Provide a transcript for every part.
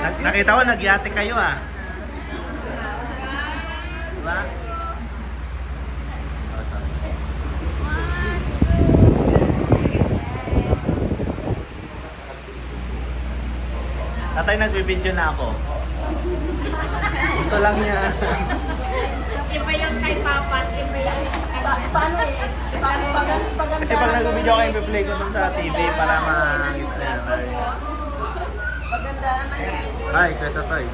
Nakita ko, nagyate kayo ah. Diba? Oh, sorry. Tatay, nagbibideo na ako. Gusto lang niya. Iba yung kay Papa, iba yung kay Paano eh? Kasi pag nagbibideo ako, i-play ko dun sa TV para makita niya. Pagandaan na yan. Hi, kay tatay.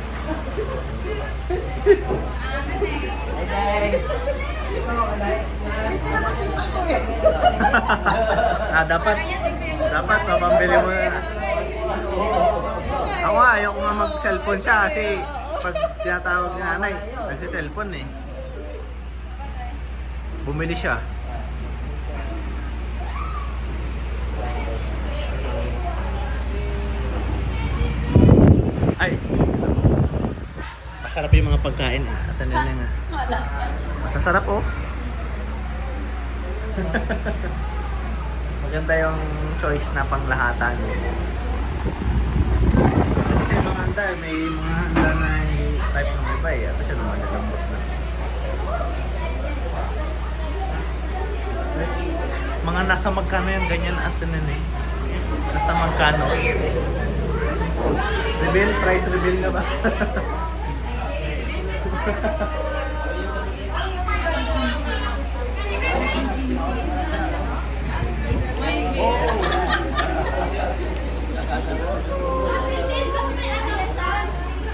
Hindi naman kita ko eh. Dapat mapambili mo na. Ako nga, ayoko nga mag-cellphone siya kasi pag tinatawag ni nanay, nagsi-cellphone eh. Bumili siya. Ay! Masarap yung mga pagkain eh. Katanin na nga. Masasarap oh. Maganda yung choice na panglahatan. Kasi sa mga handa, may mga handa na hindi type ng iba eh. At siya naman nalambot na. Mga nasa magkano yung ganyan at eh. Nasa magkano. Reveal? Price reveal na ba?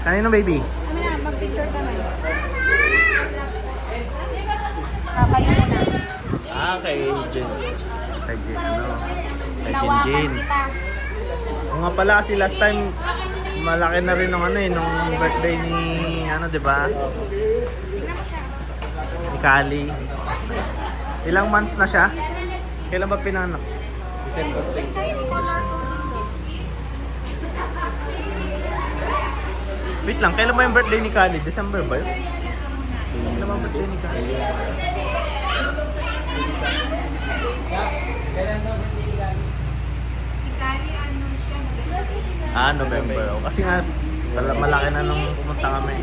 Kanino baby? Ano na, mag-picture kami. Kayo muna. Kay Jen. Kay Jen, ano? Kay Hinawakan Jen. kita. O nga pala kasi last time malaki na rin nung ano eh, nung birthday ni ano, 'di ba? Ni Kali. Ilang months na siya? Kailan ba pinanak? December 10. Wait lang, kailan ba yung birthday ni Kali? December ba yun? Kailan ba yung birthday ni Kali? November. O, kasi nga, malaki na nung pumunta kami.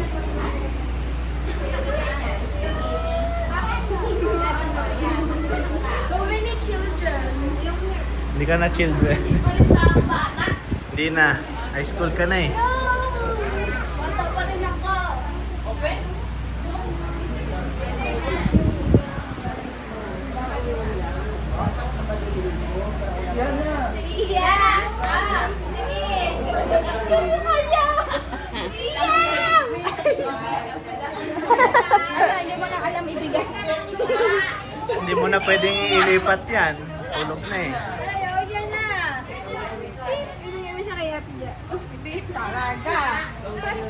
So many children. Hindi ka na children. Hindi na. High school ka na eh. Bata pa rin ako. Open? Yan na. Yes! Sige! Yung mukha niya! Yes! Hindi mo na alam ibigay. Hindi mo na pwedeng ilipat yan. Tulog na eh. Ayaw yan na! Ibigay mo siya kay Ate Dia. Hindi. Talaga.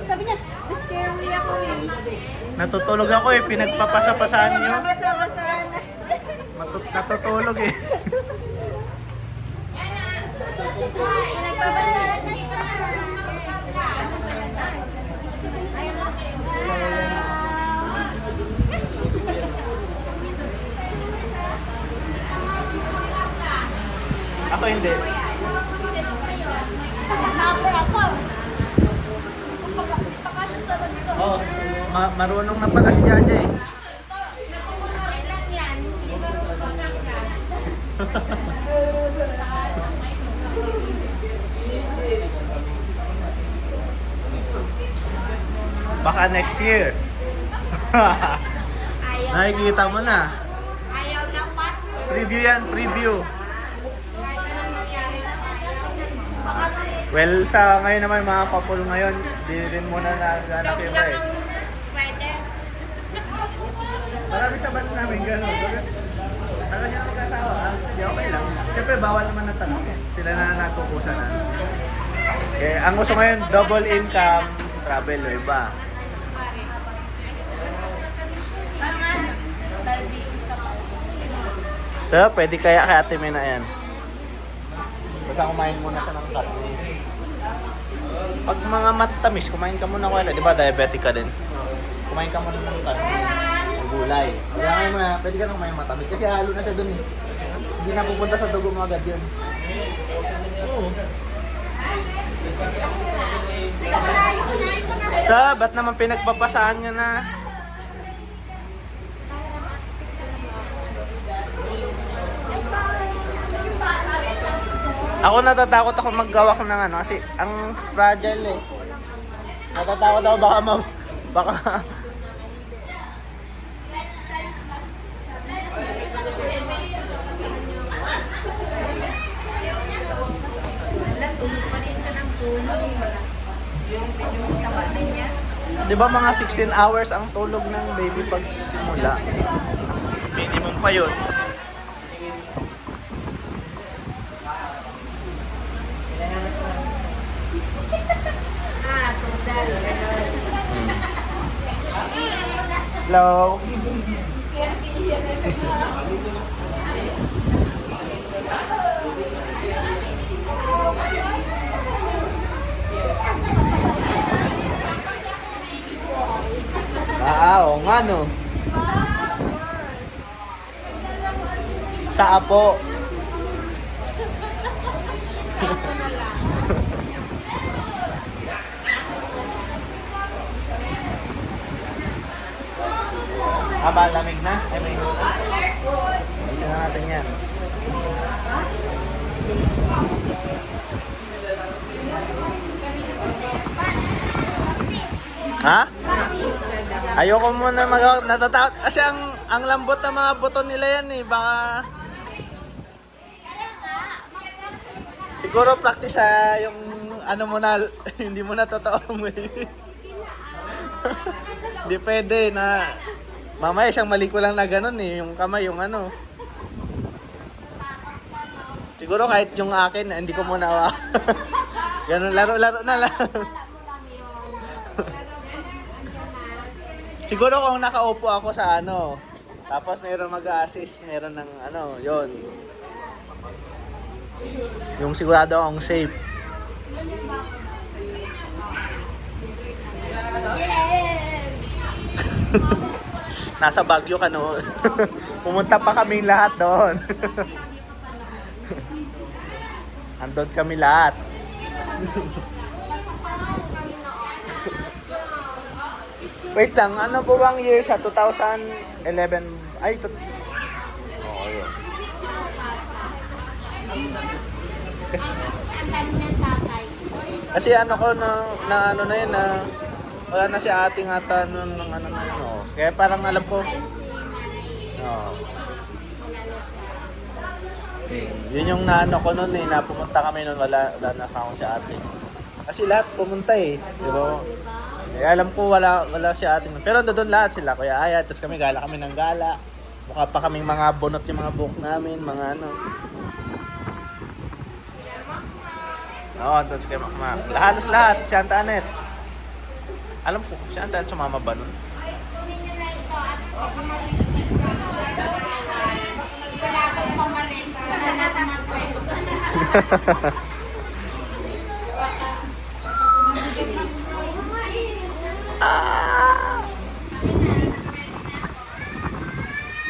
Sabi niya, scary ako eh. Natutulog ako eh. Pinagpapasapasahan niyo. Basa-basahan na. Natutulog eh. Nagbabalaan na siya. Ako hindi. Number ako. Pakasya sa bagito. Oh, marunong na pala si Jaja eh. Lang yan. Baka next year. Ayaw. Nakikita mo na. Ayaw lang pa. Preview yan, preview. Well, sa ngayon naman mga couple ngayon, di rin muna naghanap iba eh. Pwede. Marami sa batch namin gano'n. Tagal niya mag-asawa, sige okay lang. Siyempre bawal naman na tanong eh. Sila na nagkukusa na. Okay, ang gusto ngayon, double income travel o iba. Pero pwede kaya kay Ate Mena yan. Basta kumain muna siya ng karne. Pag mga matamis, kumain ka muna kuya. Di ba diabetic ka din? Kumain ka muna ng karne. Ng gulay. Kaya mo na, pwede ka nang kumain matamis. Kasi halo na siya dun eh. Hindi na pupunta sa dugo mo agad yun. Oo. Ba't naman pinagpapasaan nyo na? Ako natatakot ako maggawak ng ano kasi ang fragile eh. Natatakot ako baka Di ba mga 16 hours ang tulog ng baby pag simula? Minimum pa yun. Hello? Oo nga no. Sa apo. Lamig na? Ay, may na. Isa na natin yan. Ha? Ayoko muna natatakot kasi ang lambot ng mga buto nila yan eh, baka siguro practice yung ano mo na hindi mo na totoo mo eh. Hindi pwede na mamaya siyang mali ko lang na ganun eh, yung kamay yung ano. Siguro kahit yung akin hindi ko muna ganun laro-laro na lang. Siguro kung nakaupo ako sa ano, tapos mayroon mag-assist, mayroon ng ano, yon. Yung sigurado akong safe. Nasa Baguio ka no. Pumunta pa kami lahat doon. Andun kami lahat. Wait lang, ano po bang year sa 2011? Ay, oo, yun. Kasi ano ko na ano na yun na wala na si ating ata ng ano na yun. Oh. Kaya parang alam ko. Oh. Okay. Yun yung naano ko noon eh, napumunta kami noon, wala na ako si ate. Kasi lahat pumunta eh, di ba? Eh, alam ko wala si ate. Pero doon lahat sila, Kuya Aya, tapos kami gala kami ng gala. Mukha pa kaming mga bunot yung mga buhok namin, mga ano. Oo, doon si Kuya Makmak. Halos lahat, si Anta Anet. Alam ko, si Anta Anet sumama ba nun?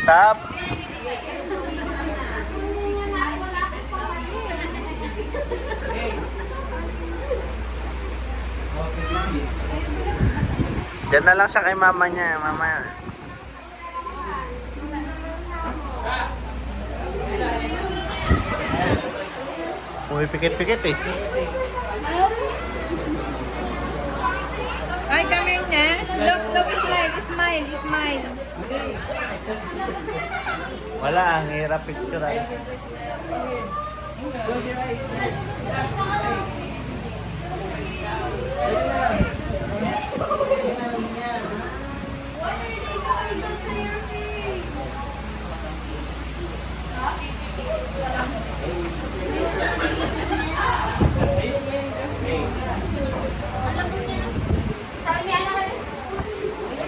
Tap. Diyan na lang siya kay mama niya, mama. Pikit-pikit eh. Ay, come here na. Look, smile. Wala, ang hirap picture ay.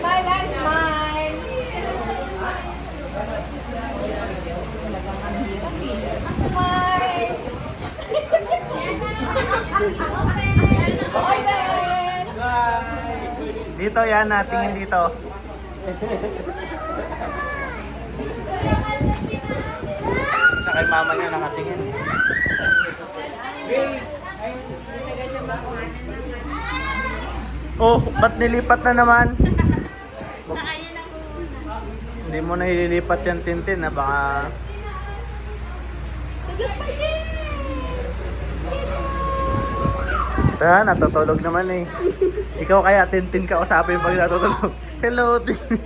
Smile. Smile. Dito yan, tingin dito. Sa kay mama niya nakatingin. Oh, ba't nilipat na naman? Sa kanya na muna. Hindi mo na ililipat yan, Tintin, na baka... Natutulog naman eh. Ikaw kaya, Tintin ka usapin pag natutulog. Hello, Tintin.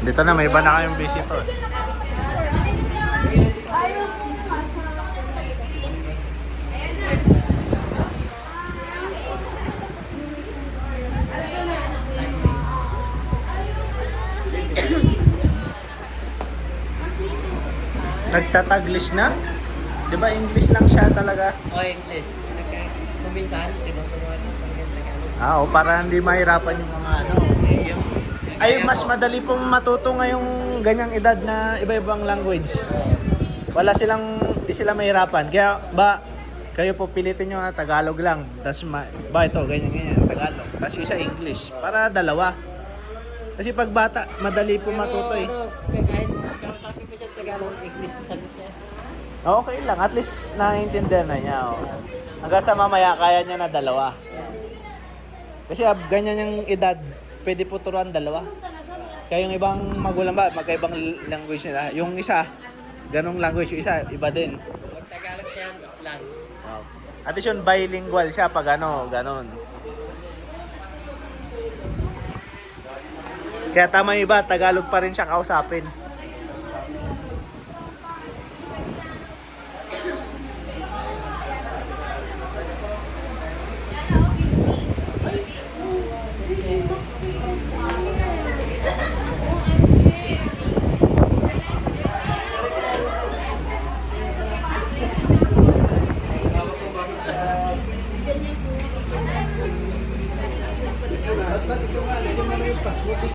Dito na, may iba na kayong visitor. Nagtataglish na? Di ba English lang siya talaga? O, English. Kuminsan, tinuturuan ng Tagalog. O para hindi mahirapan yung mga ano. Yung Ay, mas madali pong matuto ngayong ganyang edad na iba-ibang language. Wala silang, di sila mahirapan. Kaya ba, kayo po pilitin nyo na Tagalog lang. Tapos ba ito, ganyan, Tagalog. Tapos isa English. Para dalawa. Kasi pag bata, madali po matuto eh. Kahit kausapin mo siya Tagalog, English sa sagot niya. Okay lang, at least naiintindihan na niya. Oh. Hanggang sa mamaya, kaya niya na dalawa. Kasi ganyan yung edad, pwede po turuan dalawa. Kaya yung ibang magulang ba, magkaibang language nila. Yung isa, ganong language, yung isa, iba din. Pag Tagalog siya, Islam. At least yun, bilingual siya pag ano, ganon. Kaya tama yung iba, Tagalog pa rin siya kausapin.